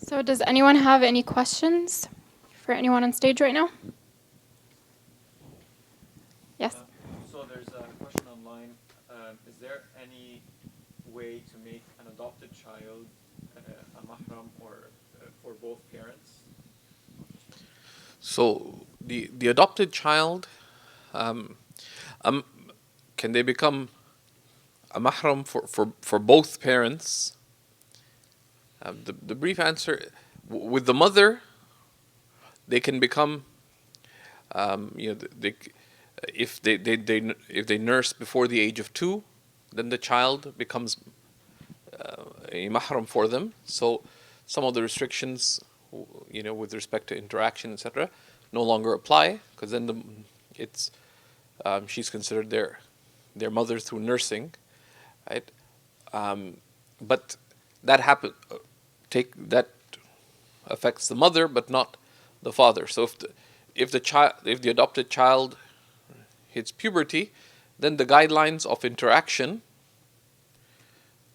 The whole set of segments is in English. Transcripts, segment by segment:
So does anyone have any questions for anyone on stage right now? Yes. So there's a question online. Is there any way to make an adopted child a mahram or for both parents? So the adopted child, um, um, can they become a mahram for both parents? The brief answer, with the mother, they can become, they, if they nurse before the age of 2, then the child becomes a mahram for them. So some of the restrictions, with respect to interaction, etc., no longer apply, because then it's she's considered their mother through nursing, right? But that that affects the mother, but not the father. So if the adopted child hits puberty, then the guidelines of interaction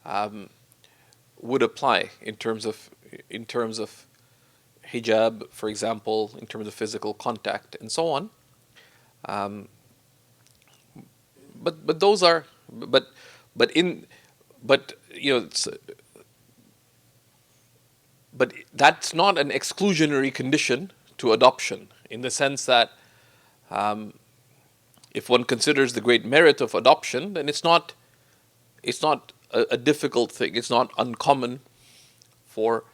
would apply in terms of hijab, for example, in terms of physical contact and so on. Um, but those are but in but it's, but that's not an exclusionary condition to adoption, in the sense that if one considers the great merit of adoption, then it's not a difficult thing. It's not uncommon for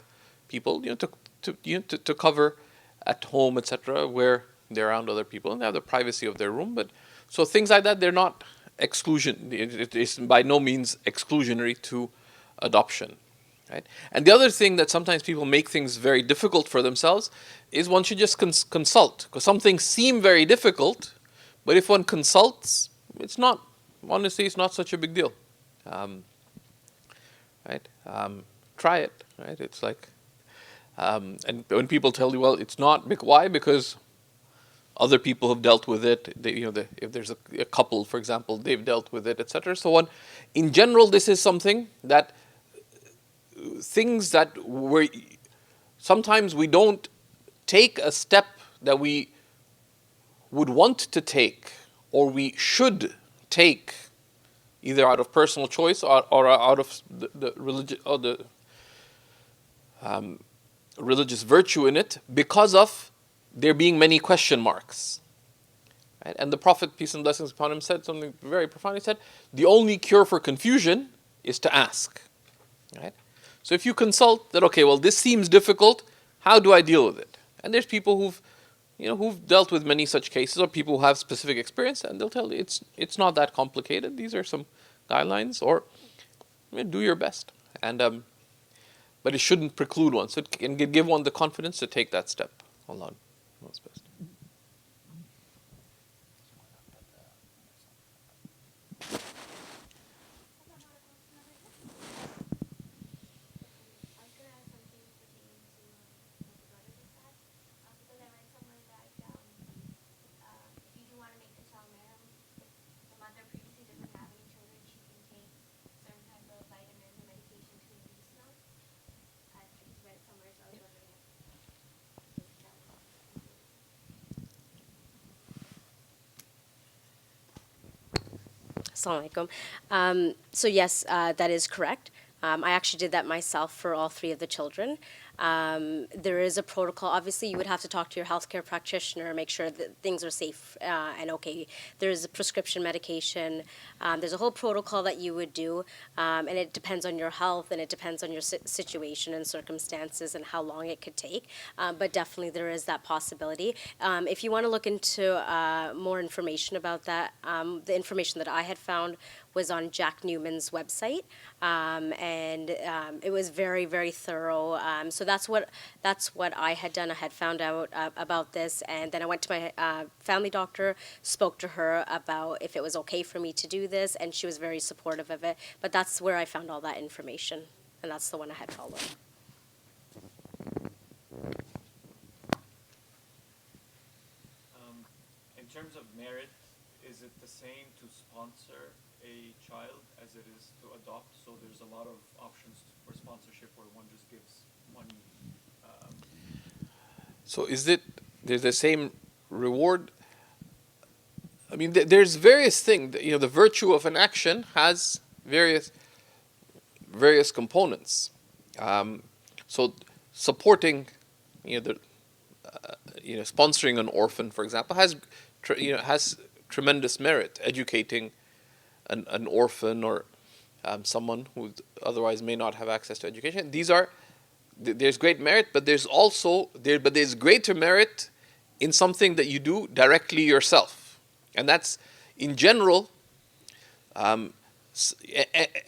people to cover at home, etc., where they're around other people and they have the privacy of their room. But so things like that, they're not exclusion. It is by no means exclusionary to adoption, right? And the other thing that sometimes people make things very difficult for themselves is one should just consult, because some things seem very difficult, but if one consults, it's not. Honestly, it's not such a big deal, right? Try it, right? It's like, and when people tell you, well, it's not. Why? Because other people have dealt with it. If there's a couple, for example, they've dealt with it, etc. So on. In general, this is something that things that sometimes we don't take a step that we would want to take or we should take, either out of personal choice or out of the religion or the religious virtue in it, because of there being many question marks. Right? And the Prophet, peace and blessings upon him, said something very profound. He said, the only cure for confusion is to ask. Right? So if you consult that, okay, well, this seems difficult, how do I deal with it? And there's people who've dealt with many such cases, or people who have specific experience, and they'll tell you it's not that complicated. These are some guidelines, or do your best. And but it shouldn't preclude one. So it can give one the confidence to take that step. Allah knows best. Assalamu alaikum. So yes, that is correct. I actually did that myself for all 3 of the children. There is a protocol. Obviously, you would have to talk to your healthcare practitioner, make sure that things are safe and okay. There's a prescription medication. There's a whole protocol that you would do, and it depends on your health and it depends on your situation and circumstances and how long it could take. But definitely, there is that possibility. If you want to look into more information about that, the information that I had found was on Jack Newman's website, and it was very, very thorough. So that's what I had done. I had found out about this, and then I went to my family doctor, spoke to her about if it was okay for me to do this, and she was very supportive of it. But that's where I found all that information, and that's the one I had followed. In terms of merit, is it the same to sponsor a child as it is to adopt? So there's a lot of options for sponsorship where one just gives money So there's the same reward? I mean, there's various things. The virtue of an action has various components. So supporting, sponsoring an orphan, for example, has tremendous merit. Educating an orphan or someone who otherwise may not have access to education. There's great merit, but there's greater merit in something that you do directly yourself, and that's in general.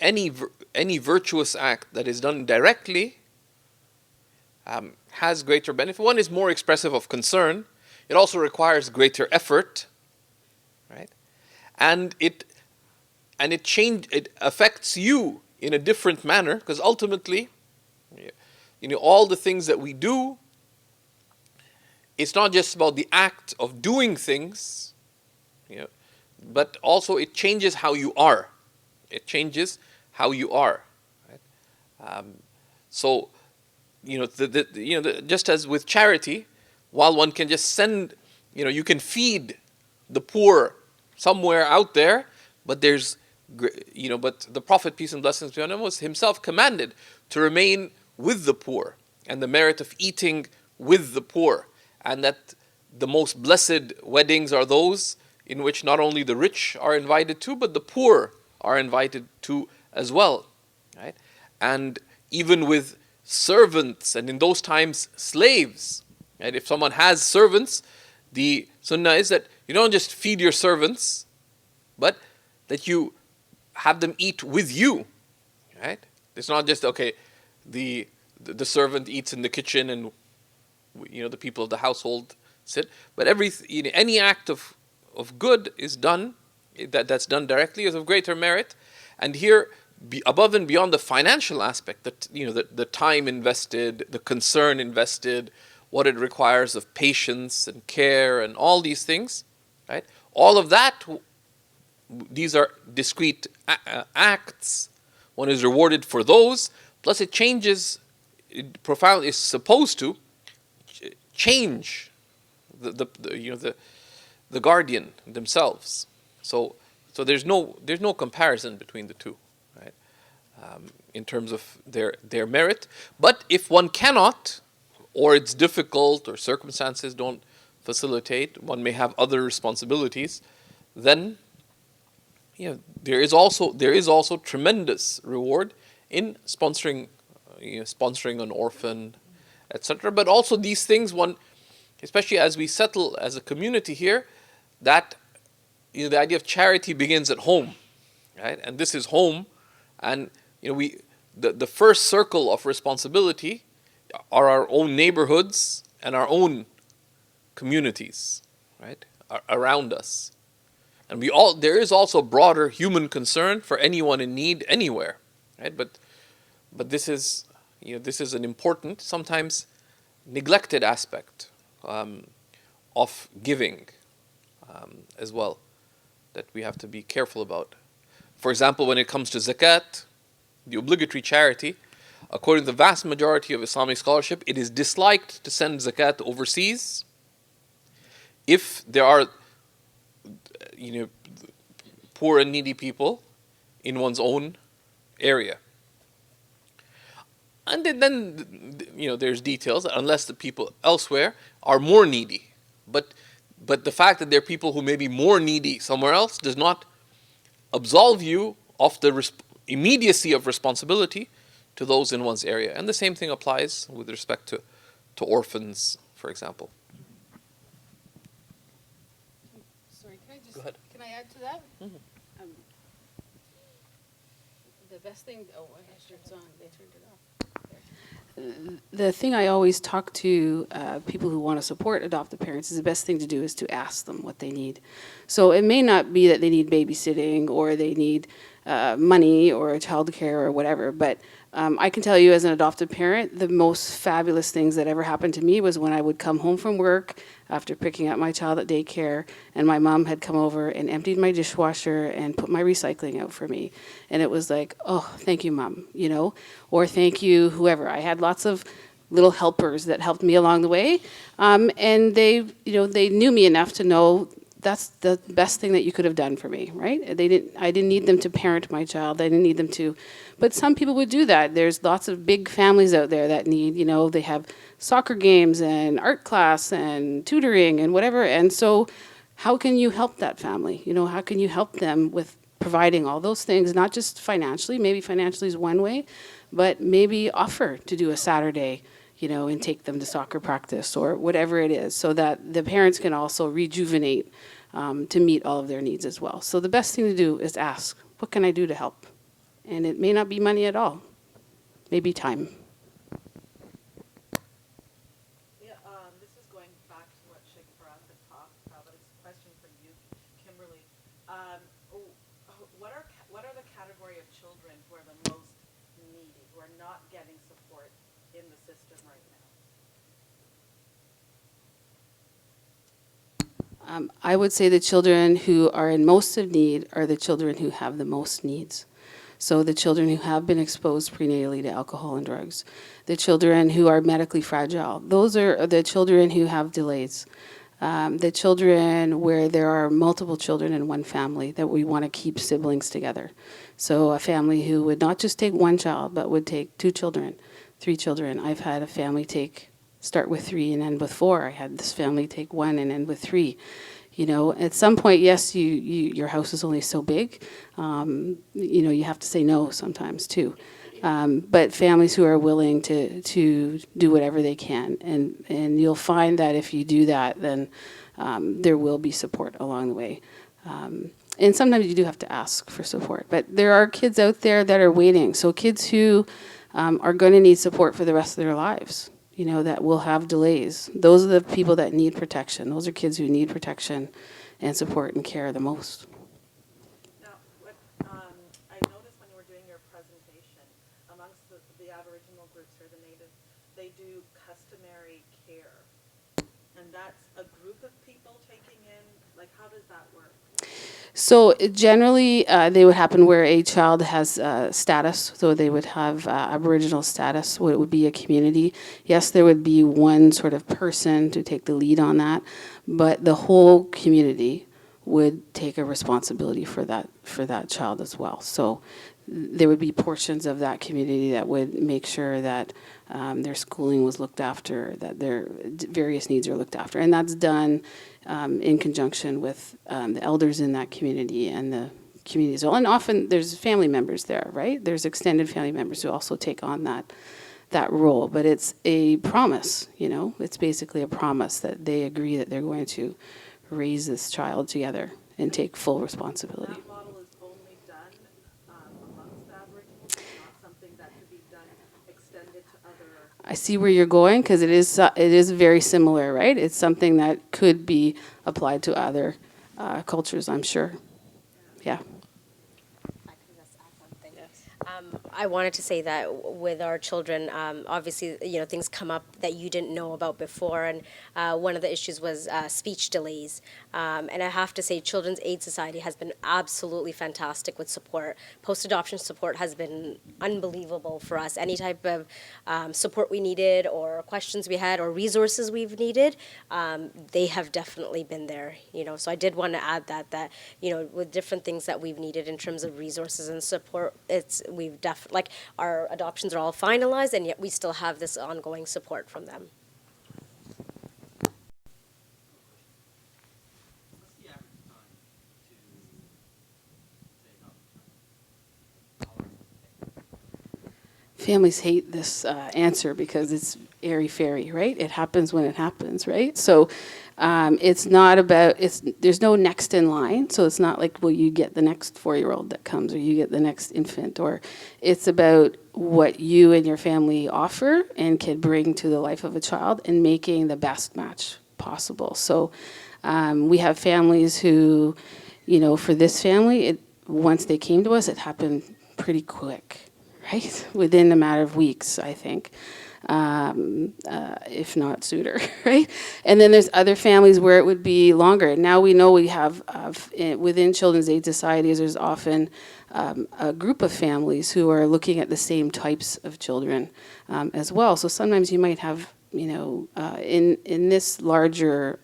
Any virtuous act that is done directly has greater benefit. One is more expressive of concern. It also requires greater effort, right? And it affects you in a different manner, because ultimately, all the things that we do, it's not just about the act of doing things, but also it changes how you are. It changes how you are. Right? So, just as with charity, while one can just send, you can feed the poor somewhere out there, but but the Prophet, peace and blessings be on him, was himself commanded to remain with the poor, and the merit of eating with the poor, and that the most blessed weddings are those in which not only the rich are invited to, but the poor are invited to as well, right? And even with servants, and in those times slaves, and if someone has servants, the sunnah is that you don't just feed your servants, but that you have them eat with you, right? It's not just, okay, the servant eats in the kitchen and the people of the household sit, but any act of good is done, that's done directly, is of greater merit. And here, above and beyond the financial aspect, the time invested, the concern invested, what it requires of patience and care and all these things, right? All of that, these are discrete acts. One is rewarded for those, plus it changes, profoundly is supposed to change the guardian themselves. So there's no comparison between the two, right? In terms of their merit. But if one cannot, or it's difficult, or circumstances don't facilitate, one may have other responsibilities, then there is also tremendous reward in sponsoring an orphan, etc. But also these things, especially as we settle as a community here, that the idea of charity begins at home, right? And this is home, and the first circle of responsibility are our own neighborhoods and our own communities, right, around us. And there is also broader human concern for anyone in need anywhere, right? But this is an important, sometimes neglected aspect of giving as well, that we have to be careful about. For example, when it comes to zakat, the obligatory charity, according to the vast majority of Islamic scholarship, it is disliked to send zakat overseas if there are poor and needy people in one's own area. And then there's details, unless the people elsewhere are more needy. But the fact that there are people who may be more needy somewhere else does not absolve you of the immediacy of responsibility to those in one's area. And the same thing applies with respect to orphans, for example. Sorry, Go ahead. can I add to that? Mhm. The best thing, I guess it's on, they turned it off. The thing I always talk to people who want to support adoptive parents is the best thing to do is to ask them what they need. So it may not be that they need babysitting or they need money or childcare or whatever, but I can tell you as an adoptive parent, the most fabulous things that ever happened to me was when I would come home from work after picking up my child at daycare, and my mom had come over and emptied my dishwasher and put my recycling out for me. And it was like, oh, thank you, Mom, or thank you, whoever. I had lots of little helpers that helped me along the way. And they knew me enough to know that's the best thing that you could have done for me, right? I didn't need them to parent my child. I didn't need them to, but some people would do that. There's lots of big families out there that need, they have soccer games and art class and tutoring and whatever. And so how can you help that family? How can you help them with providing all those things, not just financially, maybe financially is one way, but maybe offer to do a Saturday, and take them to soccer practice or whatever it is, so that the parents can also rejuvenate to meet all of their needs as well. So the best thing to do is ask, what can I do to help? And it may not be money at all, maybe time. Yeah, this is going back to what Shaykh Faraz had talked about, but it's a question for you, Kimberley. What are the category of children who are the most needy, who are not getting support in the system right now? I would say the children who are in most of need are the children who have the most needs. So the children who have been exposed prenatally to alcohol and drugs, the children who are medically fragile, those are the children who have delays. The children where there are multiple children in one family, that we want to keep siblings together. So a family who would not just take one child, but would take 2 children, 3 children. I've had a family start with 3 and end with 4. I had this family take 1 and end with 3. At some point, yes, your house is only so big. You have to say no sometimes too. But families who are willing to do whatever they can, and you'll find that if you do that, then there will be support along the way. And sometimes you do have to ask for support. But there are kids out there that are waiting. So kids who are going to need support for the rest of their lives, that will have delays. Those are the people that need protection. Those are kids who need protection and support and care the most. Now, what I noticed when you were doing your presentation, amongst the Aboriginal groups or the Native, they do customary care. And that's a group of people taking in, how does that work? So generally, they would happen where a child has status. So they would have Aboriginal status. What would be a community. Yes, there would be one sort of person to take the lead on that, but the whole community would take a responsibility for that child as well. So there would be portions of that community that would make sure that their schooling was looked after, that their various needs are looked after, and that's done in conjunction with the elders in that community and the community as well. And often there's family members there, right? There's extended family members who also take on that role. But it's a promise, It's basically a promise that they agree that they're going to raise this child together and take full responsibility. That model is only done amongst Aboriginals, not something that could be done, extended to other... I see where you're going, because it is very similar, right? It's something that could be applied to other cultures, I'm sure. Yeah. I can just add one thing. I wanted to say that with our children, obviously, things come up that you didn't know about before, and one of the issues was speech delays. And I have to say, Children's Aid Society has been absolutely fantastic with support. Post-adoption support has been unbelievable for us. Any type of support we needed, or questions we had, or resources we've needed, they have definitely been there. So I did want to add that with different things that we've needed in terms of resources and support, our adoptions are all finalized, and yet we still have this ongoing support from them. What's the average time to say adopt a child? How long does it take? Families hate this answer because it's airy-fairy, right? It happens when it happens, right? So it's not about, there's no next in line. So it's not like, well, you get the next 4-year-old that comes, or you get the next infant, or it's about what you and your family offer and can bring to the life of a child and making the best match possible. So we have families who, for this family, once they came to us, it happened pretty quick, right? Within a matter of weeks, I think. if not sooner, right? And then there's other families where it would be longer. Now we know we have, within Children's Aid Societies, there's often a group of families who are looking at the same types of children as well. So sometimes you might have, in this larger,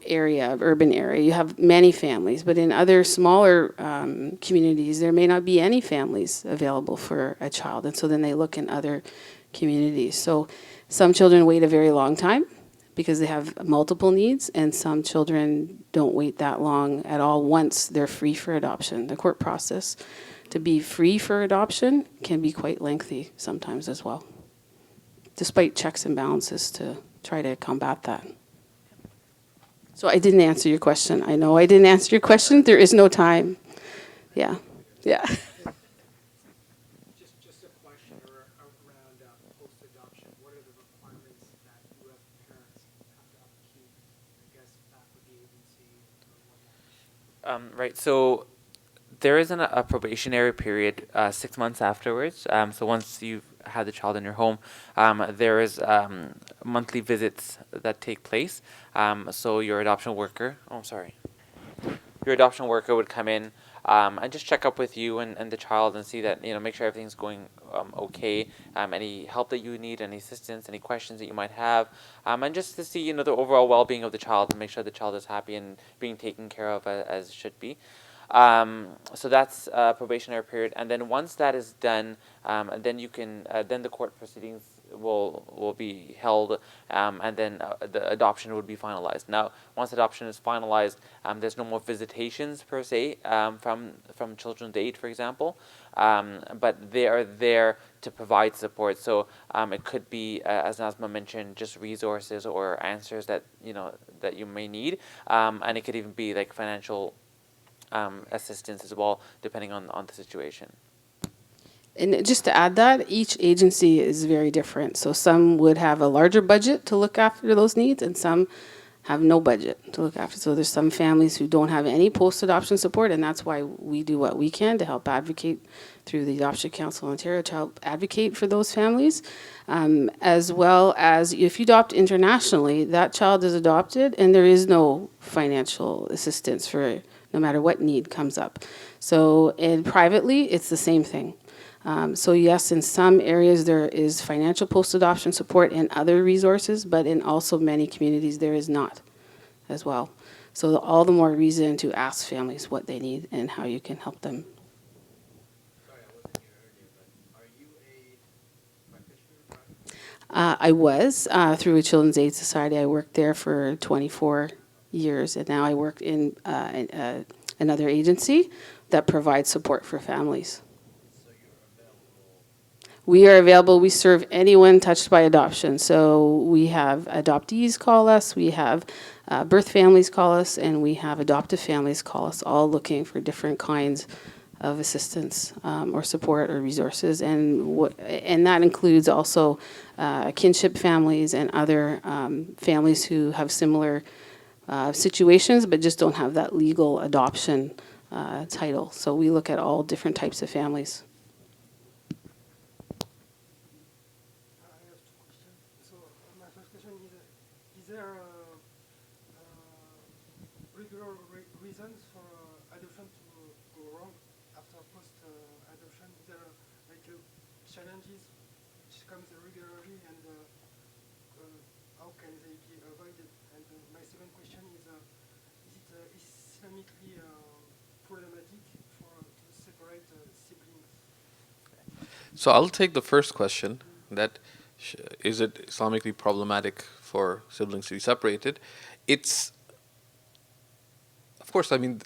area, urban area, you have many families, but in other smaller communities, there may not be any families available for a child, and so then they look in other communities. So some children wait a very long time because they have multiple needs, and some children don't wait that long at all once they're free for adoption. The court process to be free for adoption can be quite lengthy sometimes as well, despite checks and balances to try to combat that. So I didn't answer your question. I know I didn't answer your question. There is no time. Yeah. Just a question around post-adoption. What are the requirements that you as parents have to upkeep, I guess, back with the agency or whatnot? Right. So there isn't a probationary period 6 months afterwards. So once you've had the child in your home, there is monthly visits that take place. So your adoption worker, your adoption worker would come in and just check up with you and the child and see that, make sure everything's going okay. Any help that you need, any assistance, any questions that you might have, and just to see, the overall well-being of the child and make sure the child is happy and being taken care of as should be. So that's a probationary period, and then once that is done, then you can then the court proceedings will be held, and then the adoption would be finalized. Now, once adoption is finalized, there's no more visitations per se from Children's Aid, for example, but they are there to provide support. So it could be, as Nazima mentioned, just resources or answers that that you may need, and it could even be like financial assistance as well, depending on the situation. And just to add that, each agency is very different. So some would have a larger budget to look after those needs, and some have no budget to look after. So there's some families who don't have any post-adoption support, and that's why we do what we can to help advocate through the Adoption Council of Ontario to help advocate for those families. As well as if you adopt internationally, that child is adopted, and there is no financial assistance for no matter what need comes up. So, and privately, it's the same thing. So yes, in some areas there is financial post-adoption support and other resources, but in also many communities there is not as well. So all the more reason to ask families what they need and how you can help them. Sorry, I wasn't here earlier, but are you a practitioner? I was through a Children's Aid Society. I worked there for 24 years, and now I work in another agency that provides support for families. So you're available? We are available. We serve anyone touched by adoption. So we have adoptees call us, we have birth families call us, and we have adoptive families call us, all looking for different kinds of assistance or support or resources. And that includes also kinship families and other families who have similar situations but just don't have that legal adoption title. So we look at all different types of families. I have two questions. So my first question is there regular reasons for adoption to go wrong after post-adoption? Is there challenges which comes regularly, and how can they be avoided? And my second question is it Islamically problematic to separate siblings? So I'll take the first question, that is it Islamically problematic for siblings to be separated? It's, of course, I mean,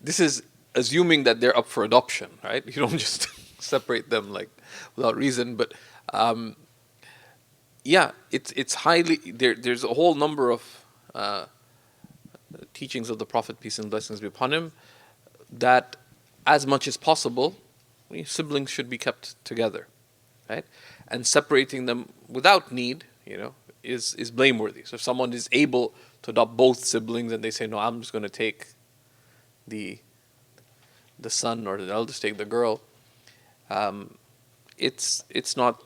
this is assuming that they're up for adoption, right? You don't just separate them like without reason, but yeah, it's highly, there's a whole number of teachings of the Prophet, peace and blessings be upon him, that as much as possible, siblings should be kept together, right? And separating them without need, is blameworthy. So if someone is able to adopt both siblings and they say, no, I'm just going to take the son, or the eldest take the girl, it's not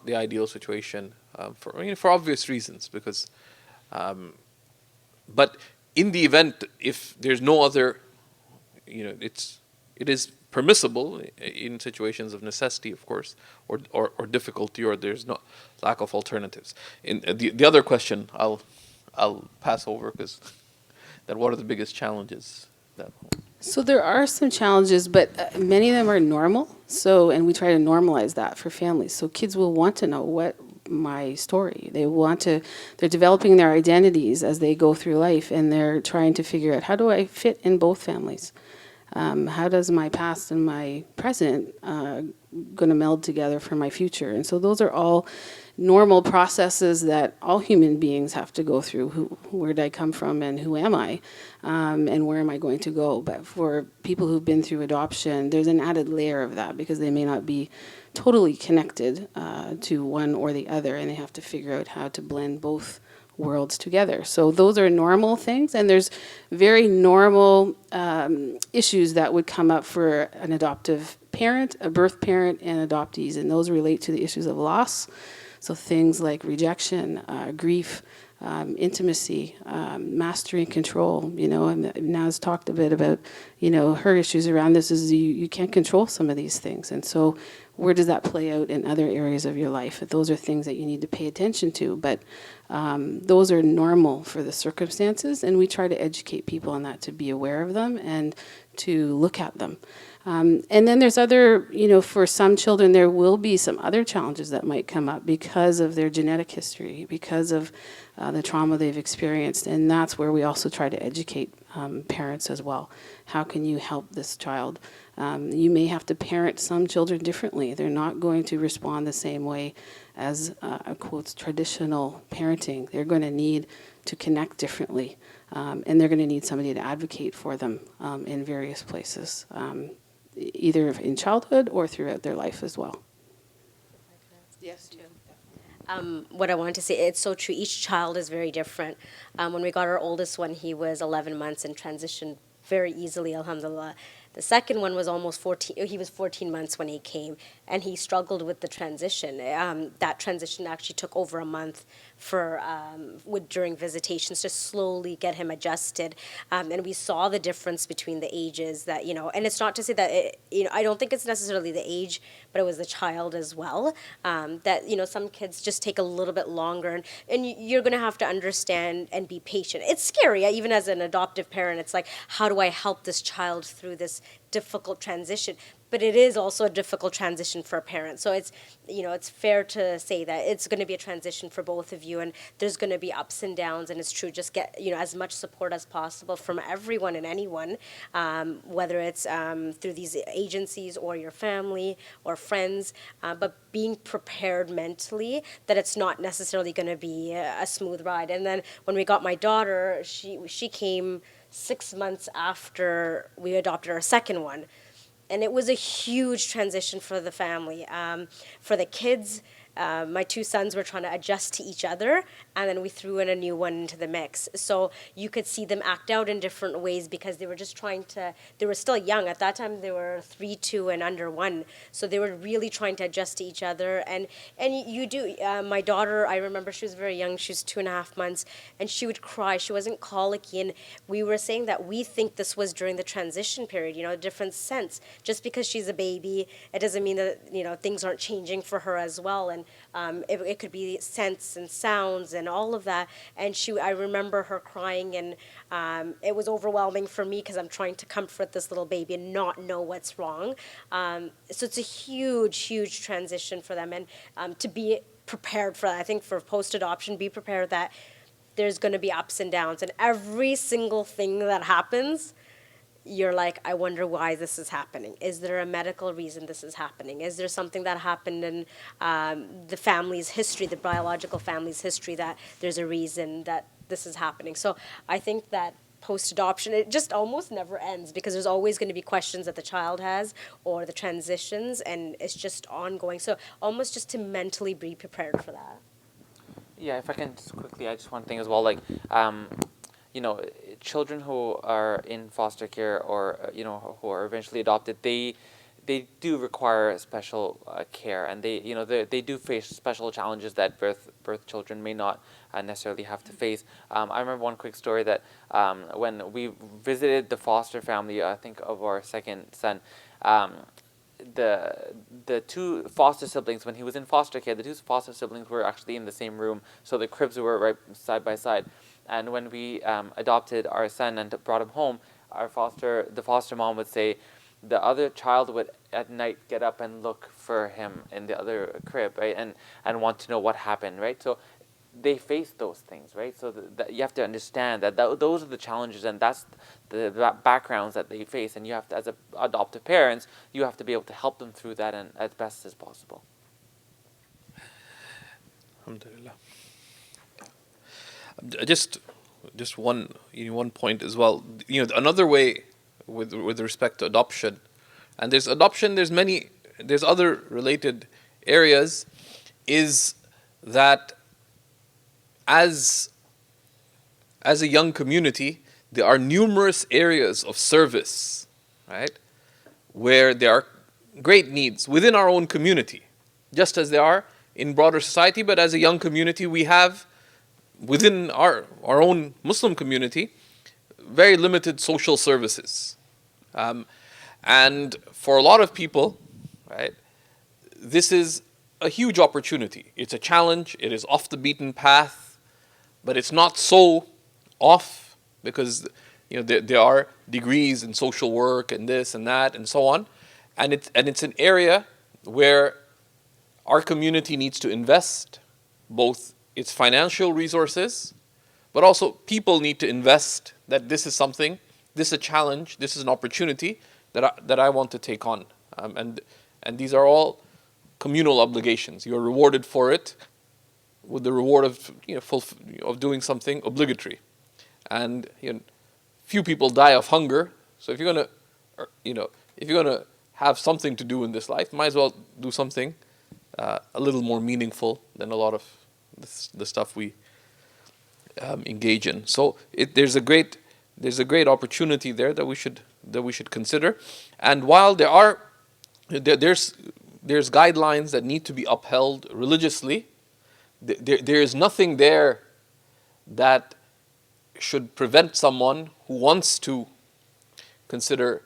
the ideal situation for obvious reasons, because but in the event, if there's no other, it is permissible in situations of necessity, of course, or difficulty, or there's no lack of alternatives. In the other question, I'll pass over, because that what are the biggest challenges that. So there are some challenges, but many of them are normal. So, and we try to normalize that for families. So kids will want to know what my story. They're developing their identities as they go through life, and they're trying to figure out, how do I fit in both families? How does my past and my present going to meld together for my future? And so those are all normal processes that all human beings have to go through. Where did I come from, and who am I, and where am I going to go? But for people who've been through adoption, there's an added layer of that, because they may not be totally connected to one or the other, and they have to figure out how to blend both worlds together. So those are normal things, and there's very normal issues that would come up for an adoptive parent, a birth parent, and adoptees, and those relate to the issues of loss. So things like rejection, grief, intimacy, mastery and control. And Naz talked a bit about, her issues around this is you can't control some of these things. And so where does that play out in other areas of your life? Those are things that you need to pay attention to. But those are normal for the circumstances, and we try to educate people on that, to be aware of them and to look at them. And then there's other, for some children, there will be some other challenges that might come up because of their genetic history, because of the trauma they've experienced. And that's where we also try to educate parents as well. How can you help this child? You may have to parent some children differently. They're not going to respond the same way as, quotes, traditional parenting. They're going to need to connect differently. And they're going to need somebody to advocate for them in various places, either in childhood or throughout their life as well. Yes, too. What I wanted to say, it's so true. Each child is very different. When we got our oldest one, he was 11 months and transitioned very easily, alhamdulillah. The second one was almost 14. He was 14 months when he came, and he struggled with the transition. That transition actually took over a month during visitations to slowly get him adjusted. And we saw the difference between the ages that, and it's not to say that, I don't think it's necessarily the age, but it was the child as well. That, some kids just take a little bit longer, and you're going to have to understand and be patient. It's scary, even as an adoptive parent. It's like, how do I help this child through this difficult transition? But it is also a difficult transition for a parent. So it's, it's fair to say that it's going to be a transition for both of you, and there's going to be ups and downs, and it's true, just get, as much support as possible from everyone and anyone, whether it's through these agencies or your family or friends, but being prepared mentally that it's not necessarily going to be a smooth ride. And then when we got my daughter, she came 6 months after we adopted our second one. And it was a huge transition for the family. For the kids, my two sons were trying to adjust to each other, and then we threw in a new one into the mix. So you could see them act out in different ways because they were just they were still young. At that time, they were 3, 2, and under 1. So they were really trying to adjust to each other. And you do. My daughter, I remember she was very young. She was 2.5 months, and she would cry. She wasn't colicky. And we were saying that we think this was during the transition period, a different sense. Just because she's a baby, it doesn't mean that, things aren't changing for her as well. And it could be scents and sounds and all of that. And I remember her crying, and it was overwhelming for me because I'm trying to comfort this little baby and not know what's wrong. So it's a huge, huge transition for them, and to be prepared for that. I think for post-adoption, be prepared that there's going to be ups and downs, and every single thing that happens, you're like, I wonder why this is happening. Is there a medical reason this is happening? Is there something that happened in the family's history, the biological family's history, that there's a reason that this is happening? So I think that post-adoption, it just almost never ends because there's always going to be questions that the child has or the transitions, and it's just ongoing. So almost just to mentally be prepared for that. Yeah, if I can just quickly add just one thing as well, like, children who are in foster care or, who are eventually adopted, they they do require special care, and they do face special challenges that birth children may not necessarily have to face. I remember one quick story that when we visited the foster family, I think of our second son, the two foster siblings, when he was in foster care, the two foster siblings were actually in the same room, so the cribs were right side by side. And when we adopted our son and brought him home, the foster mom would say the other child would at night get up and look for him in the other crib, right, and want to know what happened, right? So they face those things, right? So you have to understand that those are the challenges, and that's the backgrounds that they face, and you have to, as adoptive parents, you have to be able to help them through that and as best as possible. Alhamdulillah. Just one one point as well. Another way with respect to adoption, and there's adoption. There's other related areas, is that as a young community, there are numerous areas of service, right, where there are great needs within our own community, just as there are in broader society. But as a young community, we have within our own Muslim community very limited social services, and for a lot of people, right, this is a huge opportunity. It's a challenge. It is off the beaten path. But it's not so off, because there are degrees in social work and this and that and so on, and it's an area where our community needs to invest both its financial resources, but also people need to invest. That this is something, this is a challenge, this is an opportunity that I want to take on, and these are all communal obligations. You're rewarded for it with the reward of of doing something obligatory, and few people die of hunger. So if you're gonna have something to do in this life, might as well do something a little more meaningful than a lot of the stuff we engage in. So there's a great opportunity there that we should consider, and while there's guidelines that need to be upheld religiously, there is nothing there that should prevent someone who wants to consider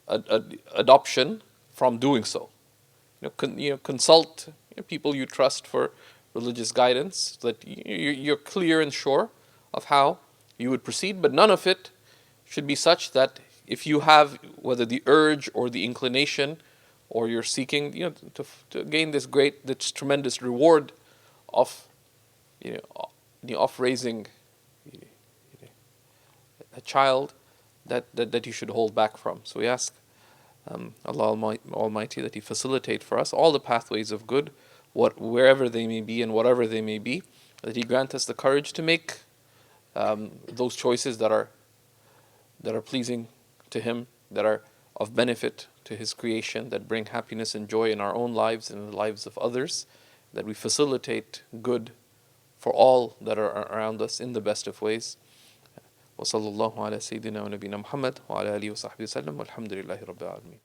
adoption from doing so. Consult people you trust for religious guidance, so that you're clear and sure of how you would proceed. But none of it should be such that if you have whether the urge or the inclination, or you're seeking to gain this tremendous reward of of raising a child, that you should hold back from. So we ask Allah Almighty that He facilitate for us all the pathways of good, wherever they may be and whatever they may be, that He grant us the courage to make those choices that are pleasing to Him, that are of benefit to His creation, that bring happiness and joy in our own lives and in the lives of others, that we facilitate good for all that are around us in the best of ways. وصلى الله على سيدنا ونبينا محمد وعلى آله وصحبه وسلم والحمد لله رب العالمين.